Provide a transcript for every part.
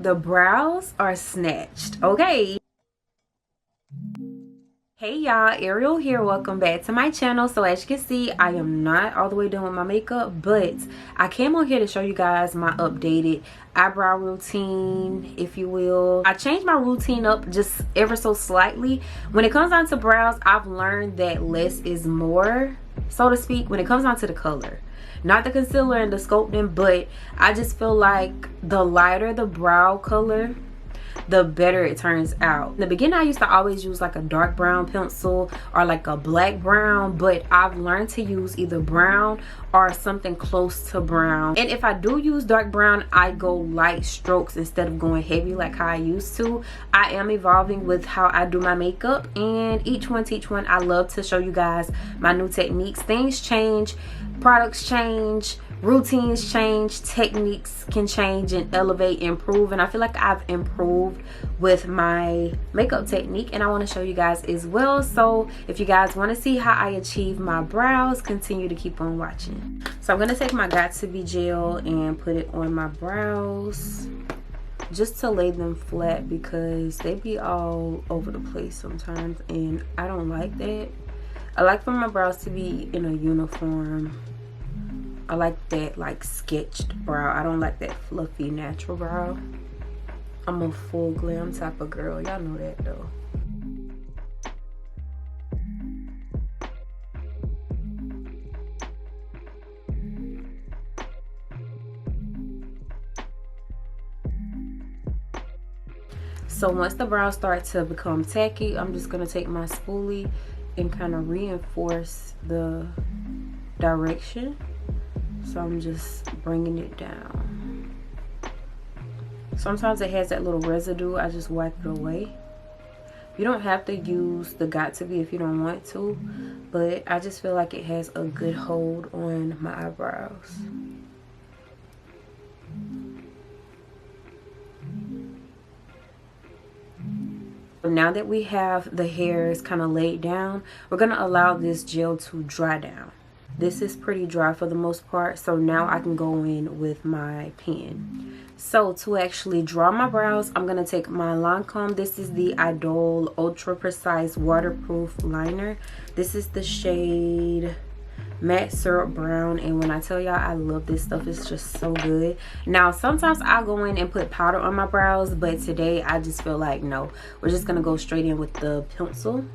The brows are snatched, okay? Hey y'all, Ariel here. Welcome back to my channel. So as you can see, I am not all the way done with my makeup, but I came on here to show you guys my updated eyebrow routine, if you will. I changed my routine up just ever so slightly. When it comes down to brows, I've learned that less is more, so to speak, when it comes down to the color. Not the concealer and the sculpting, but I just feel like the lighter the brow color, the better it turns out. In the beginning, I used to always use like a dark brown pencil or like a black brown, but I've learned to use either brown or something close to brown. And if I do use dark brown, I go light strokes instead of going heavy like how I used to. I am evolving with how I do my makeup, and each one teach one. I love to show you guys my new techniques. Things change, products change, routines change, techniques can change and elevate, improve, and I feel like I've improved with my makeup technique, and I want to show you guys as well. So if you guys want to see how I achieve my brows, continue to keep on watching. So I'm going to take my Got2B gel and put it on my brows just to lay them flat, because they be all over the place sometimes and I don't like that. I like for my brows to be in a uniform. I like that like sketched brow. I don't like that fluffy natural brow. I'm a full glam type of girl. Y'all know that though. So once the brows start to become tacky, I'm just going to take my spoolie and kind of reinforce the direction. So I'm just bringing it down. Sometimes it has that little residue. I just wipe it away. You don't have to use the Got2B if you don't want to, but I just feel like it has a good hold on my eyebrows. Now that we have the hairs kind of laid down, we're going to allow this gel to dry down. This is pretty dry for the most part, so now I can go in with my pen. So to actually draw my brows, I'm going to take my Lancôme. This is the Idole Ultra Precise Waterproof Liner. This is the shade Matte Syrup Brown, and when I tell y'all I love this stuff, it's just so good. Now sometimes I'll go in and put powder on my brows, but today I just feel like no, we're just going to go straight in with the pencil.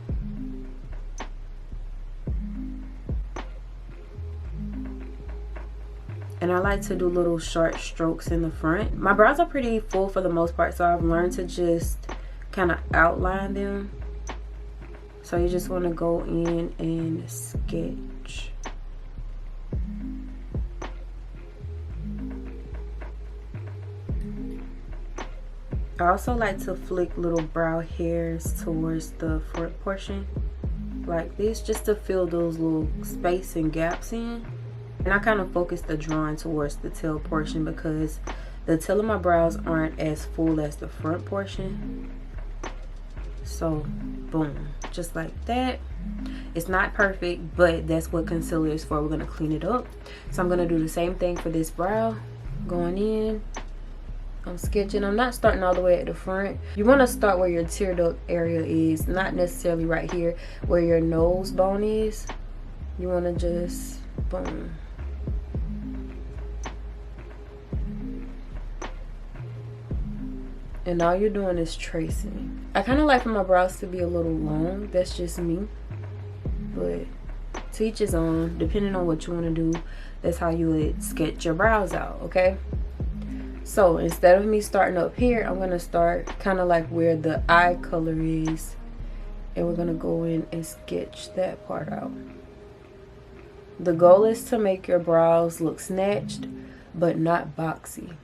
And I like to do little short strokes in the front. My brows are pretty full for the most part, so I've learned to just kind of outline them. So you just want to go in and sketch. I also like to flick little brow hairs towards the front portion like this, just to fill those little space and gaps in. And I kind of focus the drawing towards the tail portion because the tail of my brows aren't as full as the front portion. So boom, just like that. It's not perfect, but that's what concealer is for. We're going to clean it up. So I'm going to do the same thing for this brow. Going in, I'm sketching. I'm not starting all the way at the front. You want to start where your tear duct area is, not necessarily right here where your nose bone is. You want to just boom. And all you're doing is tracing. I kind of like for my brows to be a little long. That's just me. But to each his own. Depending on what you want to do, that's how you would sketch your brows out, okay? So instead of me starting up here, I'm going to start kind of like where the eye color is. And we're going to go in and sketch that part out. The goal is to make your brows look snatched, but not boxy.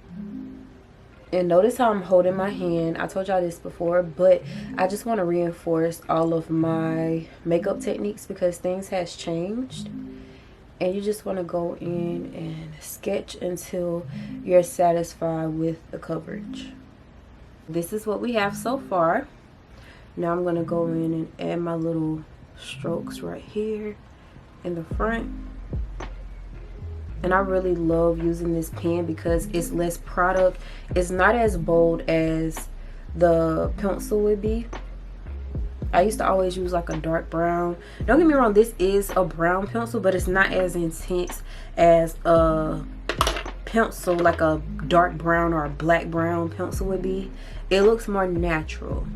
And notice how I'm holding my hand. I told y'all this before, but I just want to reinforce all of my makeup techniques because things has changed. And you just want to go in and sketch until you're satisfied with the coverage. This is what we have so far. Now I'm going to go in and add my little strokes right here in the front. and I really love using this pen because it's less product. It's not as bold as the pencil would be. I used to always use like a dark brown. Don't get me wrong, this is a brown pencil, but it's not as intense as a pencil, like a dark brown or a black brown pencil would be. It looks more natural.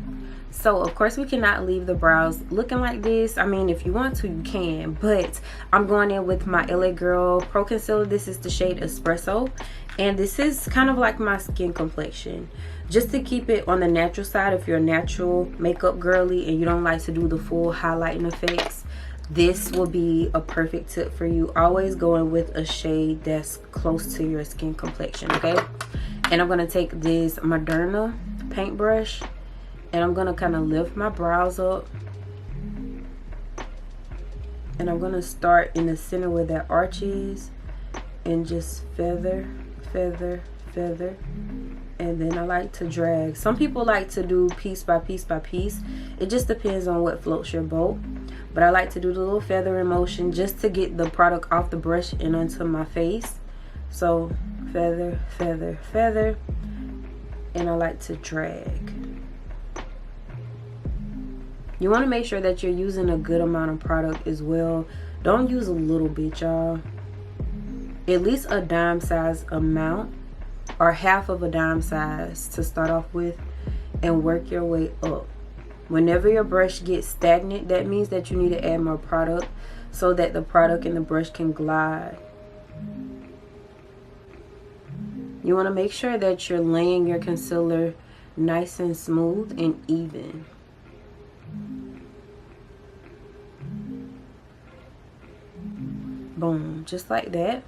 So of course we cannot leave the brows looking like this. I mean, if you want to, you can, but I'm going in with my LA Girl Pro Concealer. This is the shade Espresso, and this is kind of like my skin complexion, just to keep it on the natural side. If you're a natural makeup girly and you don't like to do the full highlighting effects, this will be a perfect tip for you. Always going with a shade that's close to your skin complexion, okay? And I'm going to take this Moderna paintbrush, and I'm going to kind of lift my brows up, and I'm going to start in the center where that arch is, and just feather, feather, feather. And then I like to drag. Some people like to do piece by piece by piece. It just depends on what floats your boat. But I like to do the little feathering motion just to get the product off the brush and onto my face. So feather, feather, feather. And I like to drag. You want to make sure that you're using a good amount of product as well. Don't use a little bit, y'all. At least a dime size amount, or half of a dime size to start off with, and work your way up. Whenever your brush gets stagnant, that means that you need to add more product so that the product and the brush can glide. You want to make sure that you're laying your concealer nice and smooth and even. Boom, just like that.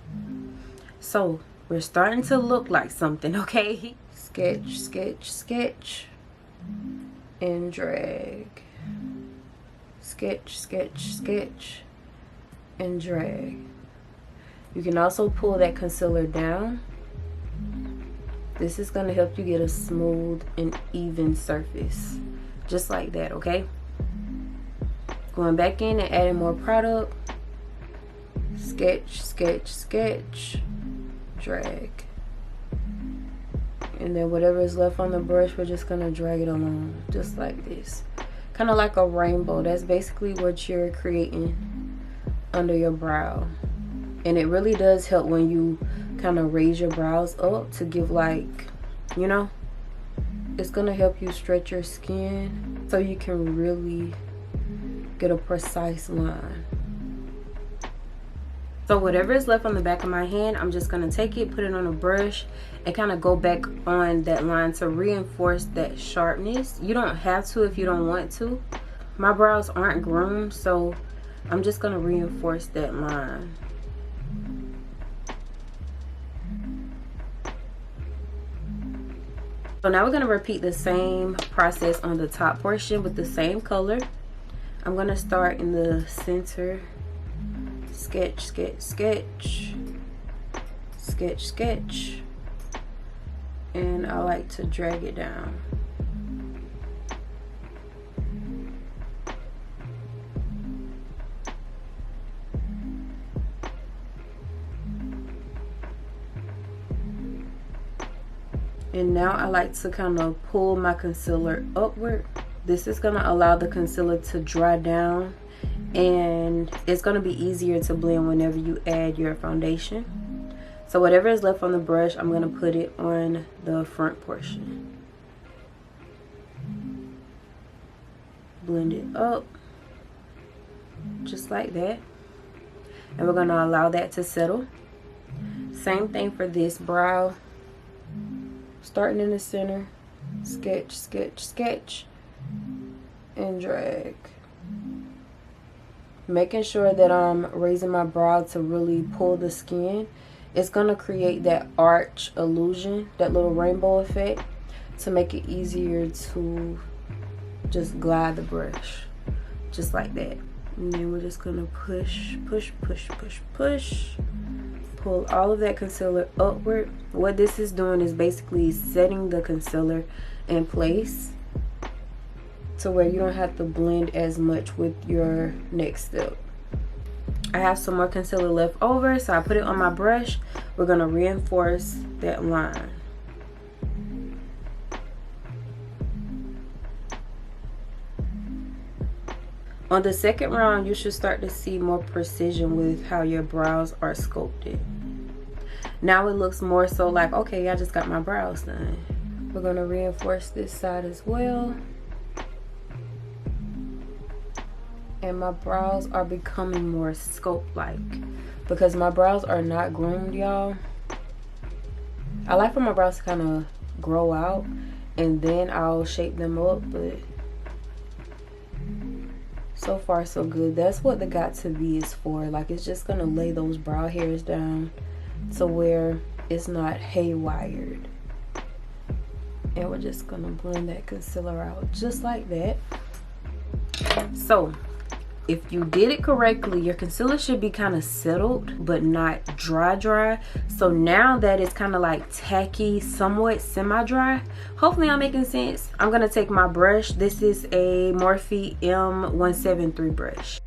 So we're starting to look like something, okay? Sketch, sketch, sketch, and drag. Sketch, sketch, sketch, and drag. You can also pull that concealer down. This is going to help you get a smooth and even surface. Just like that, okay? Going back in and adding more product. Sketch, sketch, sketch, drag. And then whatever is left on the brush, we're just going to drag it along. Just like this. Kind of like a rainbow. That's basically what you're creating under your brow. And it really does help when you kind of raise your brows up to give, like, you know, it's going to help you stretch your skin so you can really get a precise line. So whatever is left on the back of my hand, I'm just going to take it, put it on a brush, and kind of go back on that line to reinforce that sharpness. You don't have to if you don't want to. My brows aren't groomed, so I'm just going to reinforce that line. So now we're going to repeat the same process on the top portion with the same color. I'm going to start in the center. Sketch, sketch, sketch, sketch, sketch, and I like to drag it down. And now I like to kind of pull my concealer upward. This is going to allow the concealer to dry down, and it's going to be easier to blend whenever you add your foundation. So whatever is left on the brush, I'm going to put it on the front portion. Blend it up just like that, and we're going to allow that to settle. Same thing for this brow. Starting in the center, sketch, sketch, sketch, and drag. Making sure that I'm raising my brow to really pull the skin. It's going to create that arch illusion, that little rainbow effect, to make it easier to just glide the brush. Just like that. And then we're just going to push, push, push, push, push. Pull all of that concealer upward. What this is doing is basically setting the concealer in place to where you don't have to blend as much with your next step. I have some more concealer left over, so I put it on my brush. We're gonna reinforce that line. On the second round, you should start to see more precision with how your brows are sculpted. Now it looks more so like, okay, I just got my brows done. We're gonna reinforce this side as well. And my brows are becoming more sculpt-like because my brows are not groomed, y'all. I like for my brows to kind of grow out and then I'll shape them up, but so far so good. That's what the Got2B is for. Like, it's just gonna lay those brow hairs down to where it's not haywired. And we're just gonna blend that concealer out just like that. So if you did it correctly, your concealer should be kind of settled but not dry. So now that it's kind of like tacky, somewhat semi-dry, hopefully I'm making sense. I'm gonna take my brush. This is a Morphe M173 brush.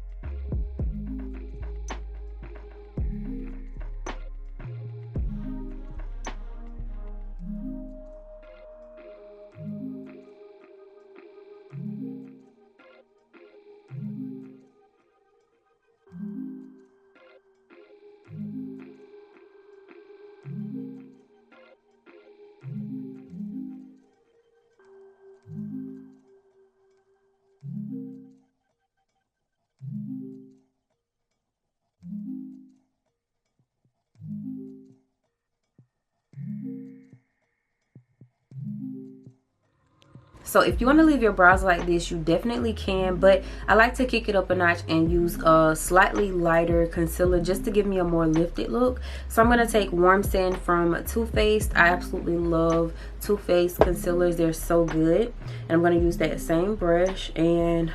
So if you want to leave your brows like this, you definitely can, but I like to kick it up a notch and use a slightly lighter concealer just to give me a more lifted look. So I'm going to take Warm Sand from Too Faced. I absolutely love Too Faced concealers. They're so good. And I'm going to use that same brush and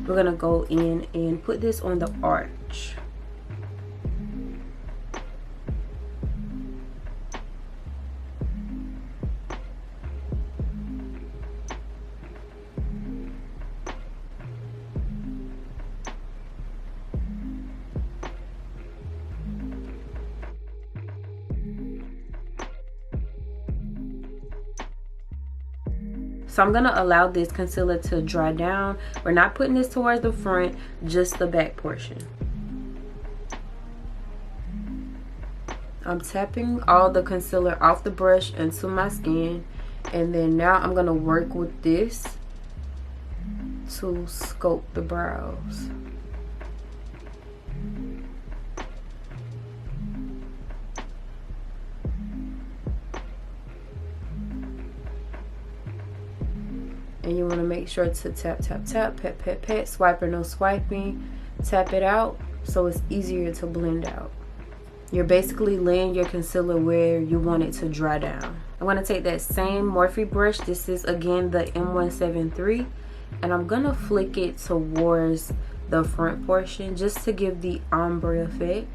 we're going to go in and put this on the arch. So I'm gonna allow this concealer to dry down. We're not putting this towards the front, just the back portion. I'm tapping all the concealer off the brush into my skin, and then now I'm gonna work with this to sculpt the brows. And you want to make sure to tap, tap, tap, pat, pat, pat, swipe or no swiping, tap it out so it's easier to blend out. You're basically laying your concealer where you want it to dry down. I'm going to take that same Morphe brush. This is again the M173, and I'm going to flick it towards the front portion just to give the ombre effect.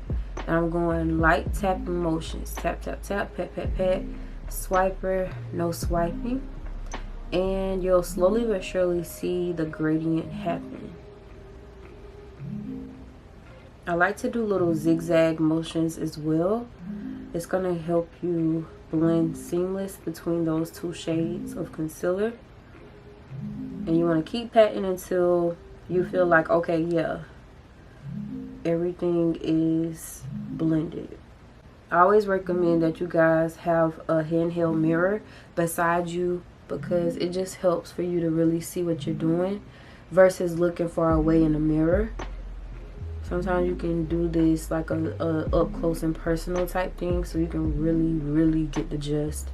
And I'm going light tapping motions. Tap, tap, tap, pat, pat, pat, swiper, no swiping. And you'll slowly but surely see the gradient happen. I like to do little zigzag motions as well. It's going to help you blend seamless between those two shades of concealer. And you want to keep patting until you feel like, okay, yeah, everything is blended. I always recommend that you guys have a handheld mirror beside you, because it just helps for you to really see what you're doing versus looking far away in the mirror. Sometimes you can do this like a up close and personal type thing, so you can really get the gist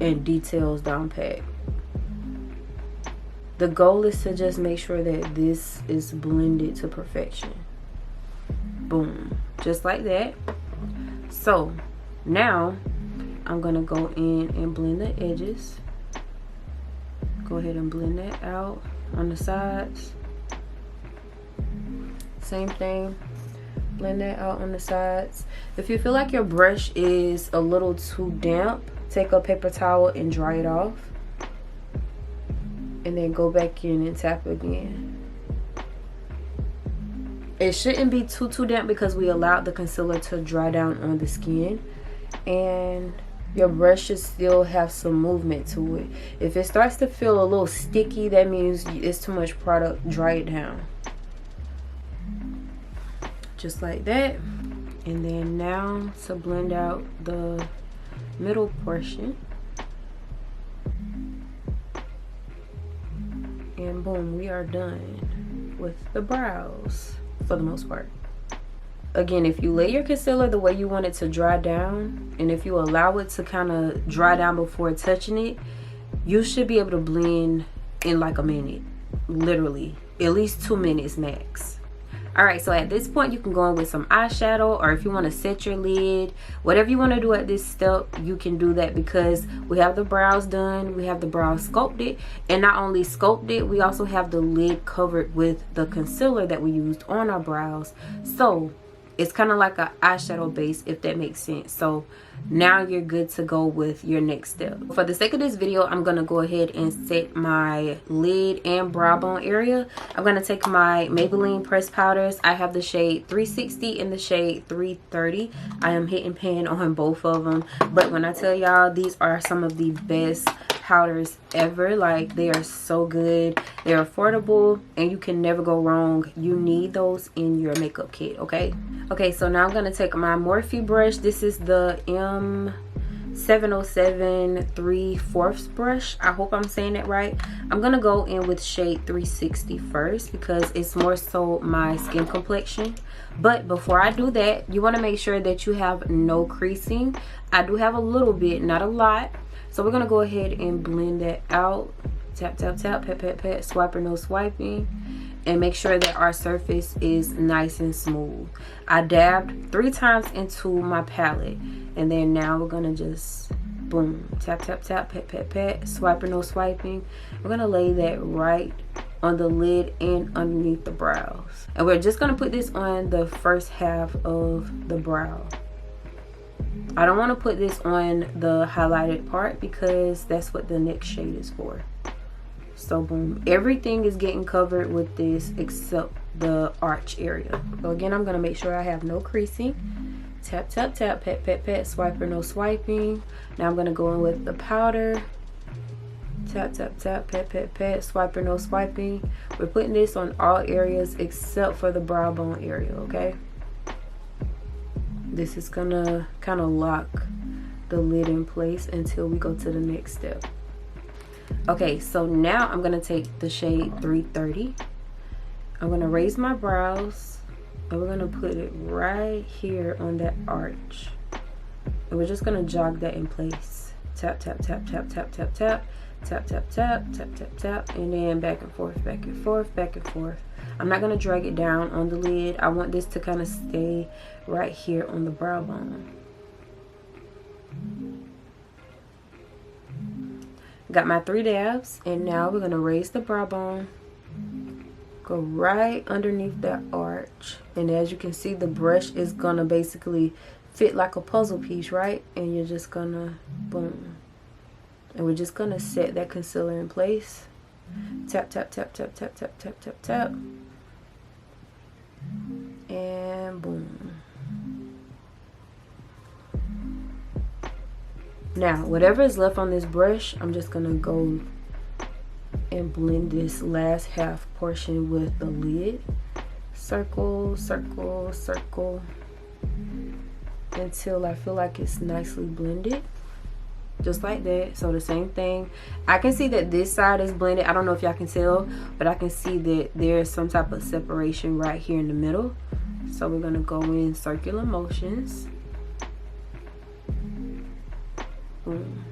and details down pat. The goal is to just make sure that this is blended to perfection. Boom, just like that. So now I'm gonna go in and blend the edges. Go ahead and blend that out on the sides. Same thing, blend that out on the sides. If you feel like your brush is a little too damp, take a paper towel and dry it off, and then go back in and tap again. It shouldn't be too damp because we allowed the concealer to dry down on the skin, and your brush should still have some movement to it. If it starts to feel a little sticky, that means it's too much product. Dry it down. Just like that. And then now to blend out the middle portion. And boom, we are done with the brows for the most part. Again, if you lay your concealer the way you want it to dry down, and if you allow it to kind of dry down before touching it, you should be able to blend in like a minute. Literally, at least 2 minutes max. Alright, so at this point you can go in with some eyeshadow, or if you want to set your lid, whatever you want to do at this step, you can do that, because we have the brows done, we have the brows sculpted, and not only sculpted, we also have the lid covered with the concealer that we used on our brows. So it's kind of like an eyeshadow base, if that makes sense. So now you're good to go with your next step. For the sake of this video, I'm going to go ahead and set my lid and brow bone area. I'm going to take my Maybelline pressed powders. I have the shade 360 and the shade 330. I am hitting pan on both of them. But when I tell y'all, these are some of the best powders ever. Like, they are so good, they're affordable, and you can never go wrong. You need those in your makeup kit. Okay, so now I'm going to take my Morphe brush. This is the M707 3/4 brush. I hope I'm saying that right. I'm going to go in with shade 360 first because it's more so my skin complexion. But before I do that, you want to make sure that you have no creasing. I do have a little bit, not a lot. So we're going to go ahead and blend that out. Tap, tap, tap, pat, pat, pat, swiping, no swiping. And make sure that our surface is nice and smooth. I dabbed 3 times into my palette. And then now we're going to just, boom, tap, tap, tap, pat, pat, pat, swiping, no swiping. We're going to lay that right on the lid and underneath the brows. And we're just going to put this on the first half of the brow. I don't want to put this on the highlighted part because that's what the next shade is for. So boom, everything is getting covered with this except the arch area. So again, I'm going to make sure I have no creasing. Tap, tap, tap, pat, pat, pat, swiper, no swiping. Now I'm going to go in with the powder. Tap, tap, tap, pat, pat, pat, swiper, no swiping. We're putting this on all areas except for the brow bone area, okay? This is gonna kind of lock the lid in place until we go to the next step. Okay, so now I'm gonna take the shade 330. I'm gonna raise my brows and we're gonna put it right here on that arch. And we're just gonna jog that in place. Tap, tap, tap, tap, tap, tap, tap, tap, tap, tap, tap, tap, tap, and then back and forth, back and forth, back and forth. I'm not gonna drag it down on the lid. I want this to kind of stay right here on the brow bone. Got my 3 dabs, and now we're gonna raise the brow bone, go right underneath that arch, and as you can see, the brush is gonna basically fit like a puzzle piece, right? And you're just gonna boom, and we're just gonna set that concealer in place. Tap, tap, tap, tap, tap, tap, tap, tap, tap, and boom. Now, whatever is left on this brush, I'm just gonna go and blend this last half portion with the lid. Circle, circle, circle, until I feel like it's nicely blended. Just like that. So the same thing. I can see that this side is blended. I don't know if y'all can tell, but I can see that there's some type of separation right here in the middle. So we're gonna go in circular motions. Boom.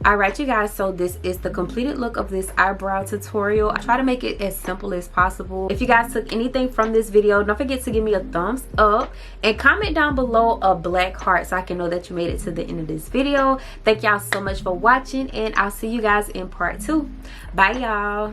Alright, you guys, so this is the completed look of this eyebrow tutorial. I try to make it as simple as possible. If you guys took anything from this video, don't forget to give me a thumbs up and comment down below a black heart so I can know that you made it to the end of this video. Thank y'all so much for watching, and I'll see you guys in part 2. Bye, y'all.